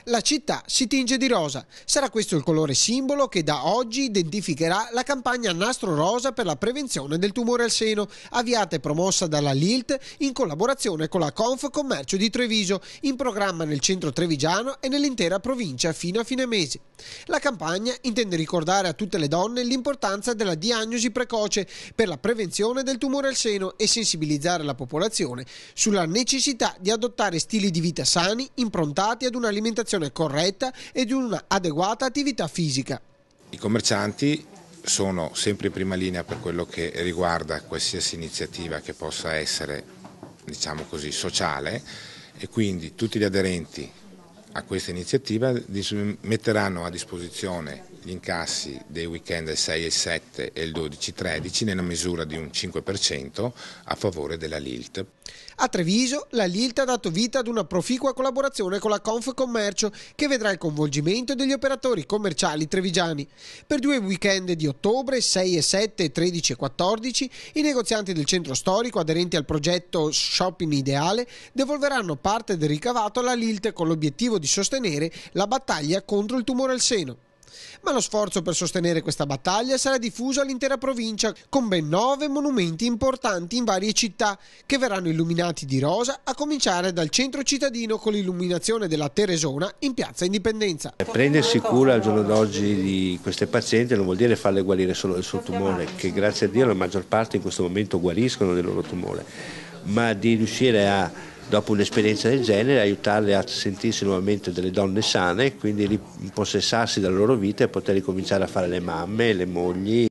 La città si tinge di rosa. Sarà questo il colore simbolo che da oggi identificherà la campagna Nastro Rosa per la prevenzione del tumore al seno, avviata e promossa dalla LILT in collaborazione con la Confcommercio di Treviso, in programma nel centro trevigiano e nell'intera provincia fino a fine mese. La campagna intende ricordare a tutte le donne l'importanza della diagnosi precoce per la prevenzione del tumore al seno e sensibilizzare la popolazione sulla necessità di adottare stili di vita sani, improntati ad un'alimentazione corretta e di una adeguata attività fisica. I commercianti sono sempre in prima linea per quello che riguarda qualsiasi iniziativa che possa essere, diciamo così, sociale, e quindi tutti gli aderenti a questa iniziativa metteranno a disposizione gli incassi dei weekend del 6 e 7 e il 12-13 nella misura di un 5% a favore della LILT. A Treviso la LILT ha dato vita ad una proficua collaborazione con la Confcommercio che vedrà il coinvolgimento degli operatori commerciali trevigiani. Per 2 weekend di ottobre, 6 e 7, 13 e 14, i negozianti del centro storico aderenti al progetto Shopping Ideale devolveranno parte del ricavato alla LILT con l'obiettivo di sostenere la battaglia contro il tumore al seno. Ma lo sforzo per sostenere questa battaglia sarà diffuso all'intera provincia, con ben 9 monumenti importanti in varie città che verranno illuminati di rosa, a cominciare dal centro cittadino con l'illuminazione della Teresona in piazza Indipendenza. Prendersi cura al giorno d'oggi di queste pazienti non vuol dire farle guarire solo del suo tumore, che grazie a Dio la maggior parte in questo momento guariscono del loro tumore, ma di riuscire a, dopo un'esperienza del genere, aiutarle a sentirsi nuovamente delle donne sane, quindi ripossessarsi della loro vita e poter ricominciare a fare le mamme, le mogli.